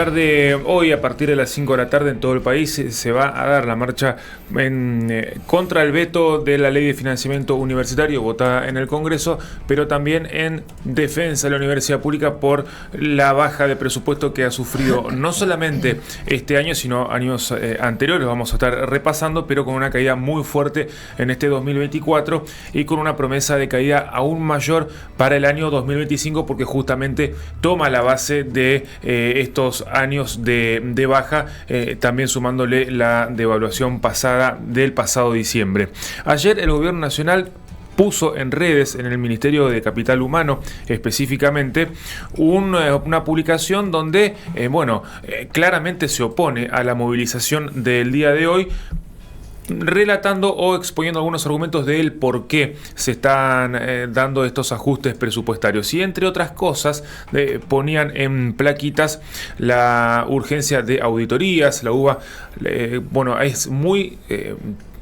De hoy, a partir de las 5 de la tarde, en todo el país se va a dar la marcha contra el veto de la ley de financiamiento universitario votada en el Congreso, pero también en defensa de la universidad pública por la baja de presupuesto que ha sufrido no solamente este año, sino años anteriores. Vamos a estar repasando, pero con una caída muy fuerte en este 2024 y con una promesa de caída aún mayor para el año 2025, porque justamente toma la base de estos años de baja, también sumándole la devaluación pasada del pasado diciembre. Ayer el gobierno nacional puso en redes, en el Ministerio de Capital Humano específicamente, una publicación donde, claramente se opone a la movilización del día de hoy, relatando o exponiendo algunos argumentos del por qué se están dando estos ajustes presupuestarios. Y entre otras cosas, ponían en plaquitas la urgencia de auditorías. La UBA, es muy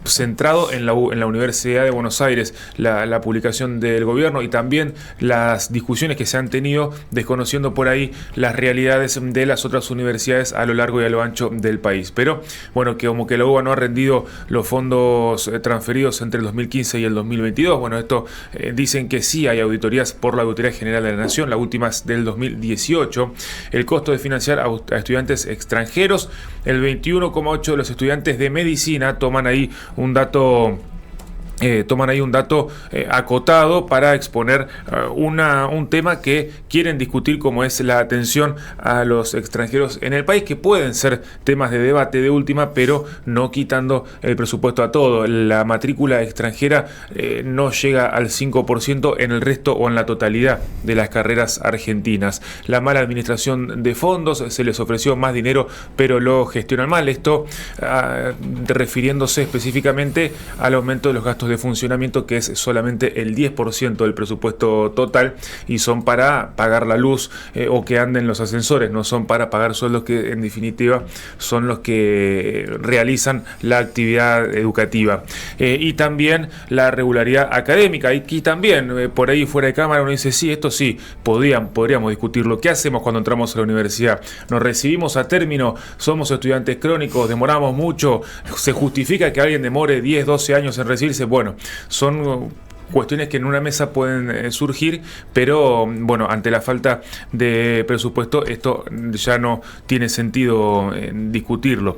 centrado en la Universidad de Buenos Aires, la publicación del gobierno, y también las discusiones que se han tenido, desconociendo por ahí las realidades de las otras universidades a lo largo y a lo ancho del país. Pero bueno, que como que la UBA no ha rendido los fondos transferidos entre el 2015 y el 2022. Bueno, esto dicen que sí hay auditorías por la Auditoría General de la Nación, la última es del 2018. El costo de financiar a estudiantes extranjeros, el 21,8% de los estudiantes de medicina toman ahí un dato acotado para exponer un tema que quieren discutir, como es la atención a los extranjeros en el país, que pueden ser temas de debate de última, pero no quitando el presupuesto a todo. La matrícula extranjera no llega al 5% en el resto o en la totalidad de las carreras argentinas. La mala administración de fondos, se les ofreció más dinero, pero lo gestionan mal. Esto refiriéndose específicamente al aumento de los gastos de funcionamiento, que es solamente el 10% del presupuesto total, y son para pagar la luz o que anden los ascensores, no son para pagar sueldos que en definitiva son los que realizan la actividad educativa. Y también la regularidad académica. Y aquí también, por ahí fuera de cámara, uno dice, sí, esto sí, podríamos discutirlo. ¿Qué hacemos cuando entramos a la universidad? ¿Nos recibimos a término? ¿Somos estudiantes crónicos? ¿Demoramos mucho? ¿Se justifica que alguien demore 10, 12 años en recibirse? Bueno, son cuestiones que en una mesa pueden surgir, pero ante la falta de presupuesto esto ya no tiene sentido discutirlo.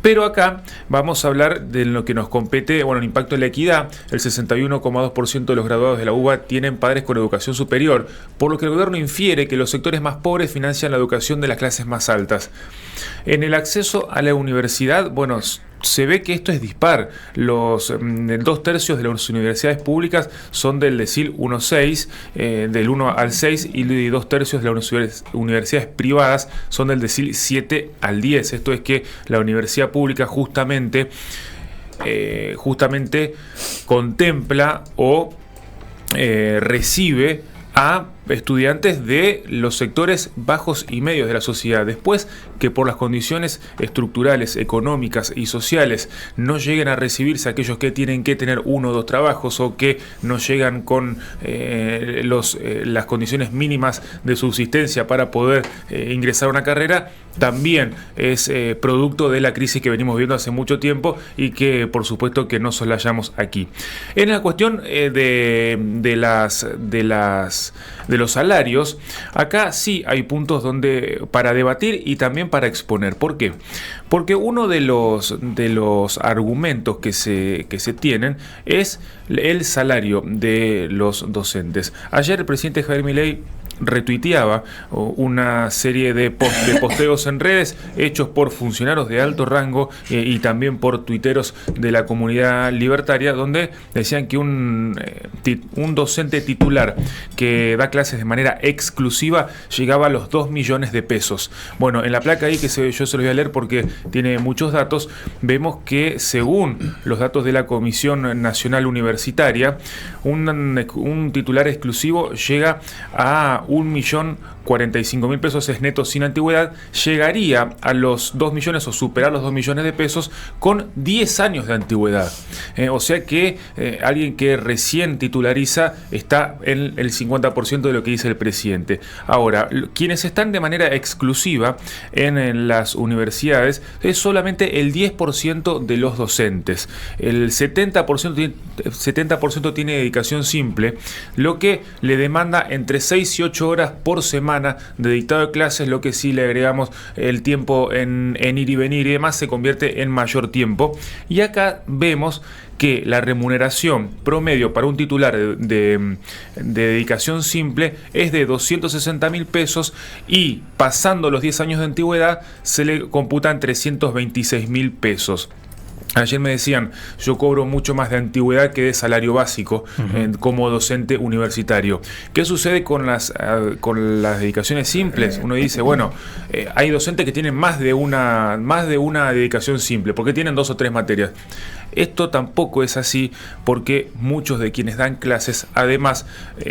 Pero acá vamos a hablar de lo que nos compete, el impacto en la equidad. El 61,2% de los graduados de la UBA tienen padres con educación superior, por lo que el gobierno infiere que los sectores más pobres financian la educación de las clases más altas. En el acceso a la universidad, se ve que esto es dispar. Los 2/3 de las universidades públicas son del decil 1,6, del 1 al 6, y 2/3 de las universidades privadas son del decil 7 al 10. Esto es que la universidad pública justamente contempla o recibe a estudiantes de los sectores bajos y medios de la sociedad. Después, que por las condiciones estructurales, económicas y sociales no lleguen a recibirse aquellos que tienen que tener 1 o 2 trabajos, o que no llegan con las condiciones mínimas de subsistencia para poder ingresar a una carrera, también es producto de la crisis que venimos viendo hace mucho tiempo y que por supuesto que no soslayamos aquí. En la cuestión de los salarios, acá sí hay puntos para debatir y también para exponer. ¿Por qué? Porque uno de los argumentos que se tienen es el salario de los docentes. Ayer el presidente Javier Milei retuiteaba una serie de posteos en redes hechos por funcionarios de alto rango y también por tuiteros de la comunidad libertaria, donde decían que un docente titular que da clases de manera exclusiva llegaba a los 2 millones de pesos. Bueno, en la placa ahí, que yo se los voy a leer porque tiene muchos datos, vemos que según los datos de la Comisión Nacional Universitaria, un titular exclusivo llega a 1.400.000 45.000 pesos es neto sin antigüedad, llegaría a los 2 millones o superar los 2 millones de pesos con 10 años de antigüedad. O sea que alguien que recién titulariza está en el 50% de lo que dice el presidente. Ahora, quienes están de manera exclusiva en las universidades es solamente el 10% de los docentes. El 70% tiene dedicación simple, lo que le demanda entre 6 y 8 horas por semana de dictado de clases, lo que si le agregamos el tiempo en ir y venir y demás se convierte en mayor tiempo. Y acá vemos que la remuneración promedio para un titular de dedicación simple es de 260.000 pesos y pasando los 10 años de antigüedad se le computan 326.000 pesos. Ayer me decían, yo cobro mucho más de antigüedad que de salario básico como docente universitario. ¿Qué sucede con las dedicaciones simples? Uno dice, bueno, hay docentes que tienen más de una dedicación simple, porque tienen 2 o 3 materias. Esto tampoco es así porque muchos de quienes dan clases además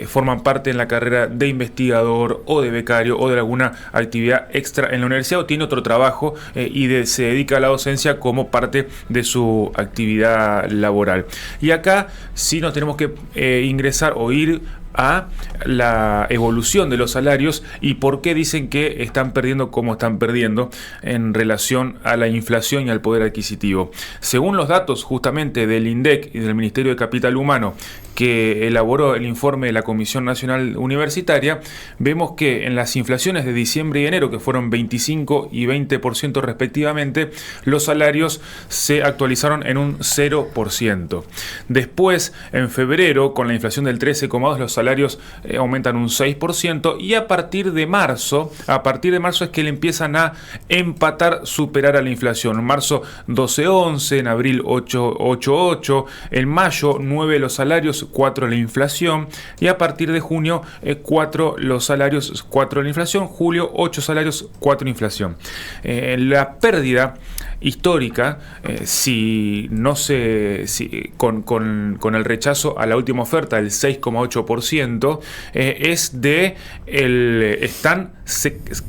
forman parte en la carrera de investigador o de becario o de alguna actividad extra en la universidad o tiene otro trabajo se dedica a la docencia como parte de su actividad laboral. Y acá sí nos tenemos que ingresar o ir a la evolución de los salarios y por qué dicen que están perdiendo como están perdiendo en relación a la inflación y al poder adquisitivo. Según los datos justamente del INDEC y del Ministerio de Capital Humano que elaboró el informe de la Comisión Nacional Universitaria, vemos que en las inflaciones de diciembre y enero, que fueron 25 y 20% respectivamente, los salarios se actualizaron en un 0%. Después, en febrero, con la inflación del 13,2%, los salarios aumentan un 6% y a partir de marzo es que le empiezan a empatar, superar a la inflación. En marzo 12,11, en abril 8,8, en mayo 9 los salarios, 4 la inflación y a partir de junio 4 los salarios, 4 la inflación, julio 8 salarios, 4 inflación. La pérdida histórica, con el rechazo a la última oferta del 6,8%, están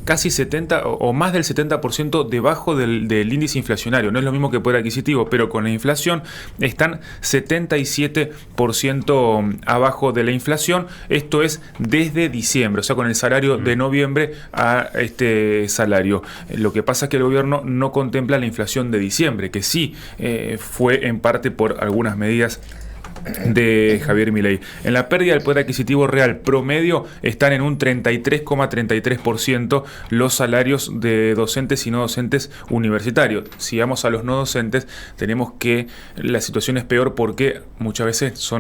casi 70 o más del 70% debajo del índice inflacionario. No es lo mismo que poder adquisitivo, pero con la inflación están 77% abajo de la inflación. Esto es desde diciembre, o sea, con el salario de noviembre a este salario. Lo que pasa es que el gobierno no contempla la inflación de diciembre, que sí fue en parte por algunas medidas de Javier Milei. En la pérdida del poder adquisitivo real promedio están en un 33,33% los salarios de docentes y no docentes universitarios. Si vamos a los no docentes, tenemos que la situación es peor porque muchas veces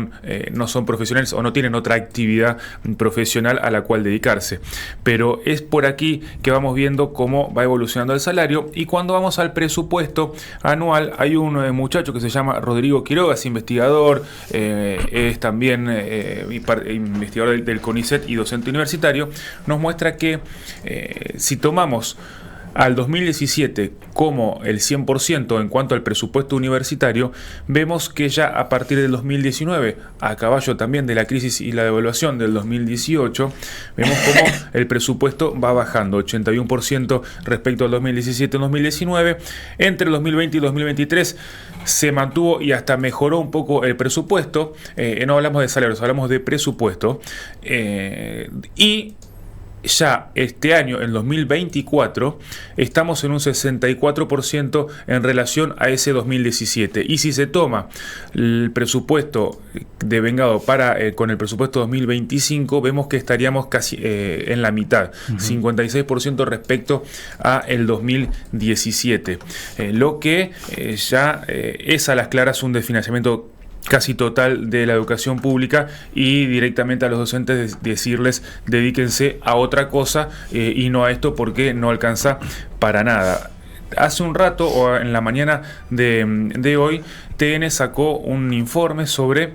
no son profesionales o no tienen otra actividad profesional a la cual dedicarse. Pero es por aquí que vamos viendo cómo va evolucionando el salario, y cuando vamos al presupuesto anual hay un muchacho que se llama Rodrigo Quiroga, es investigador, es también investigador del CONICET y docente universitario. Nos muestra que si tomamos al 2017 como el 100% en cuanto al presupuesto universitario, vemos que ya a partir del 2019, a caballo también de la crisis y la devaluación del 2018, vemos cómo el presupuesto va bajando 81% respecto al 2017-2019. Entre el 2020 y 2023 se mantuvo y hasta mejoró un poco el presupuesto. No hablamos de salarios, hablamos de presupuesto. Y ya este año, en 2024, estamos en un 64% en relación a ese 2017. Y si se toma el presupuesto devengado con el presupuesto 2025, vemos que estaríamos casi en la mitad, 56% respecto a el 2017. Lo que ya es a las claras un desfinanciamiento casi total de la educación pública, y directamente a los docentes decirles dedíquense a otra cosa y no a esto, porque no alcanza para nada. Hace un rato, o en la mañana de hoy, TN sacó un informe sobre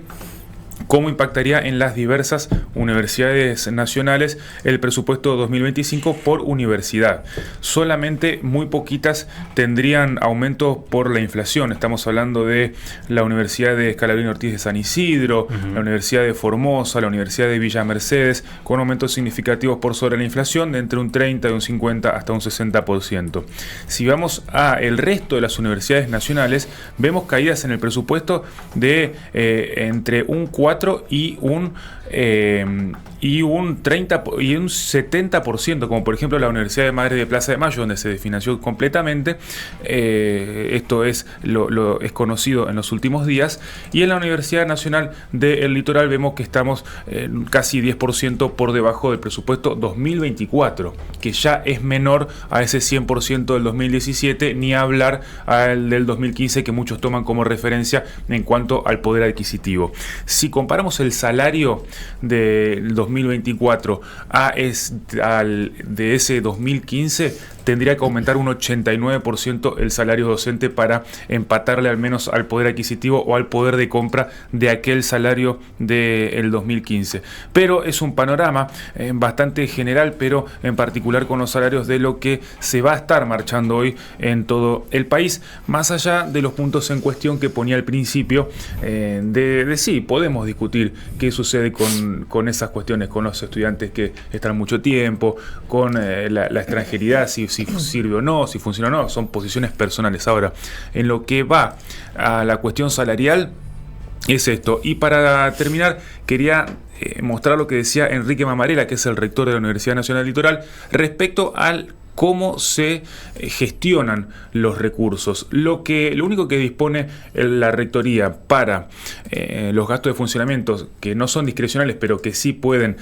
cómo impactaría en las diversas universidades nacionales el presupuesto 2025 por universidad. Solamente muy poquitas tendrían aumentos por la inflación. Estamos hablando de la Universidad de Scalabrini Ortiz de San Isidro, la Universidad de Formosa, la Universidad de Villa Mercedes, con aumentos significativos por sobre la inflación de entre un 30 y un 50 hasta un 60%. Si vamos a el resto de las universidades nacionales, vemos caídas en el presupuesto de entre un 4 y un 30 y un 70%, como por ejemplo la Universidad de Madre de Plaza de Mayo, donde se desfinanció completamente. Esto es lo es conocido en los últimos días. Y en la Universidad Nacional del Litoral vemos que estamos casi 10% por debajo del presupuesto 2024, que ya es menor a ese 100% del 2017, ni hablar al del 2015, que muchos toman como referencia en cuanto al poder adquisitivo. Si comparamos el salario del 2024 de ese 2015, tendría que aumentar un 89% el salario docente para empatarle al menos al poder adquisitivo o al poder de compra de aquel salario del 2015. Pero es un panorama bastante general, pero en particular con los salarios de lo que se va a estar marchando hoy en todo el país, más allá de los puntos en cuestión que ponía al principio, de sí, podemos discutir qué sucede con esas cuestiones, con los estudiantes que están mucho tiempo, con la extranjeridad, si sirve o no, si funciona o no, son posiciones personales. Ahora, en lo que va a la cuestión salarial, es esto. Y para terminar, quería mostrar lo que decía Enrique Mamarela, que es el rector de la Universidad Nacional Litoral, respecto al cómo se gestionan los recursos. Lo único que dispone la rectoría para los gastos de funcionamiento, que no son discrecionales, pero que sí pueden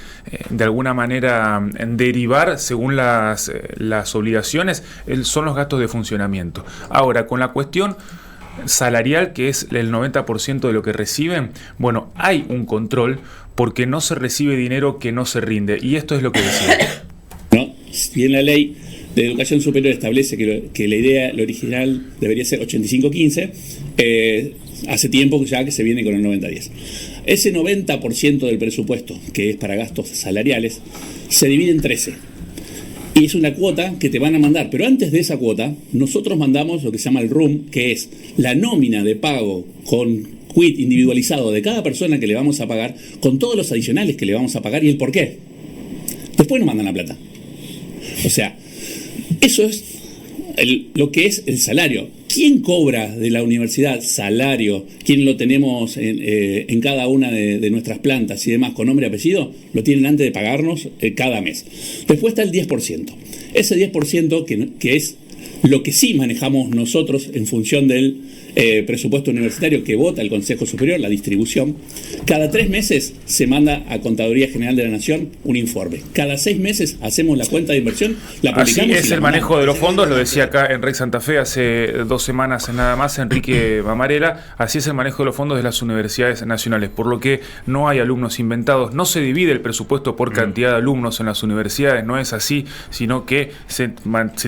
de alguna manera derivar según las obligaciones, son los gastos de funcionamiento. Ahora, con la cuestión salarial, que es el 90% de lo que reciben, bueno, hay un control porque no se recibe dinero que no se rinde. Y esto es lo que decía. No, si en la ley de educación superior establece que la idea, lo original, debería ser 85-15, hace tiempo ya que se viene con el 90-10. Ese 90% del presupuesto, que es para gastos salariales, se divide en 13. Y es una cuota que te van a mandar. Pero antes de esa cuota, nosotros mandamos lo que se llama el RUM, que es la nómina de pago con quit individualizado de cada persona que le vamos a pagar, con todos los adicionales que le vamos a pagar y el por qué. Después nos mandan la plata. O sea, eso es lo que es el salario. ¿Quién cobra de la universidad salario? ¿Quién lo tenemos en cada una de nuestras plantas y demás con nombre y apellido? Lo tienen antes de pagarnos cada mes. Después está el 10%. Ese 10% que es lo que sí manejamos nosotros en función del presupuesto universitario que vota el Consejo Superior, la distribución. Cada 3 meses se manda a Contaduría General de la Nación un informe. Cada 6 meses hacemos la cuenta de inversión, la publicamos. Así es el manejo de los fondos, lo decía acá Enrique Santa Fe hace 2 semanas nada más, Enrique Mamarela. Así es el manejo de los fondos de las universidades nacionales, por lo que no hay alumnos inventados, no se divide el presupuesto por cantidad de alumnos en las universidades, no es así, sino que se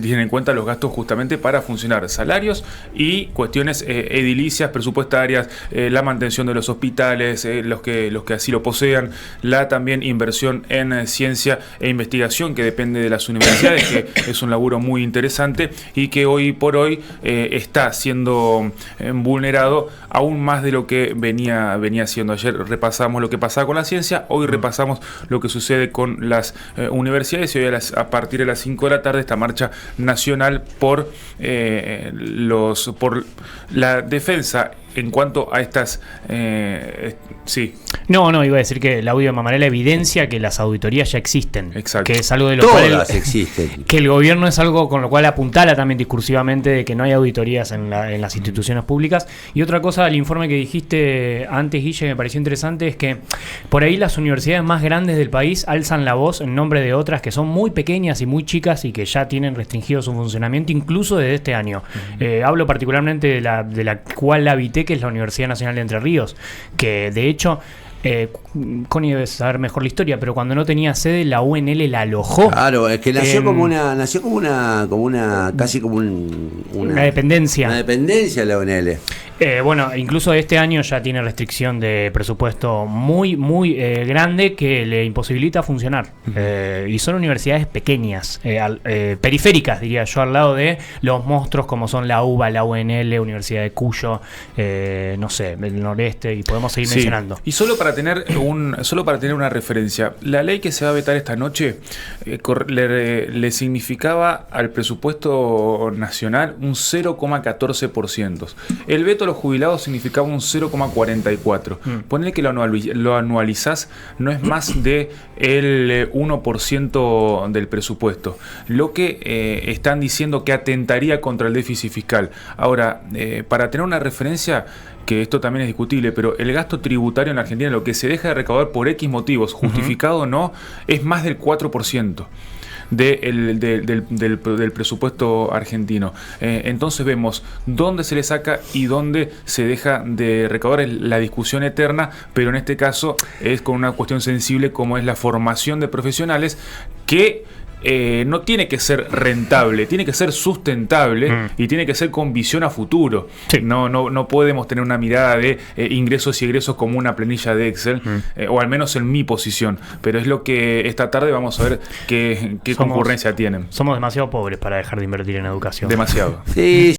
tienen en cuenta los gastos justamente para funcionar, salarios y cuestiones edilicias, presupuestarias, la mantención de los hospitales, los que así lo posean, la también inversión en ciencia e investigación que depende de las universidades, que es un laburo muy interesante y que hoy por hoy está siendo vulnerado aún más de lo que venía siendo. Ayer repasamos lo que pasaba con la ciencia, hoy repasamos lo que sucede con las universidades y hoy a partir de las 5 de la tarde esta marcha nacional por la defensa en cuanto a estas... sí. No, iba a decir que el audio de Mamarela evidencia que las auditorías ya existen. Exacto. Que es algo de lo Todas cual existen. Que el gobierno es algo con lo cual apuntala también discursivamente de que no hay auditorías en las instituciones públicas. Y otra cosa del informe que dijiste antes, Guille, me pareció interesante, es que por ahí las universidades más grandes del país alzan la voz en nombre de otras que son muy pequeñas y muy chicas y que ya tienen restringido su funcionamiento incluso desde este año. Hablo particularmente de la cual habité, que es la Universidad Nacional de Entre Ríos, que de hecho... Connie debe saber mejor la historia, pero cuando no tenía sede la UNL la alojó. Claro, es que nació como una casi como una dependencia. Una dependencia la UNL. Bueno, incluso este año ya tiene restricción de presupuesto muy grande que le imposibilita funcionar. Y son universidades pequeñas, periféricas, diría yo, al lado de los monstruos como son la UBA, la UNL, Universidad de Cuyo, no sé, el Noreste, y podemos seguir mencionando. Y solo para tener una referencia, la ley que se va a vetar esta noche le significaba al presupuesto nacional un 0,14%. El veto a los jubilados significaba un 0,44%. Ponele que lo anualizás, no es más de el 1% del presupuesto. Lo que están diciendo que atentaría contra el déficit fiscal. Ahora, para tener una referencia, que esto también es discutible, pero el gasto tributario en Argentina, lo que se deja de recaudar por X motivos, justificado o no, es más del 4%. Del presupuesto argentino. Entonces vemos dónde se le saca y dónde se deja de recaudar. Es la discusión eterna, pero en este caso es con una cuestión sensible como es la formación de profesionales que no tiene que ser rentable, tiene que ser sustentable y tiene que ser con visión a futuro. Sí. No podemos tener una mirada de ingresos y egresos como una planilla de Excel, o al menos en mi posición. Pero es lo que esta tarde vamos a ver qué concurrencia tienen. Somos demasiado pobres para dejar de invertir en educación. Demasiado. Sí.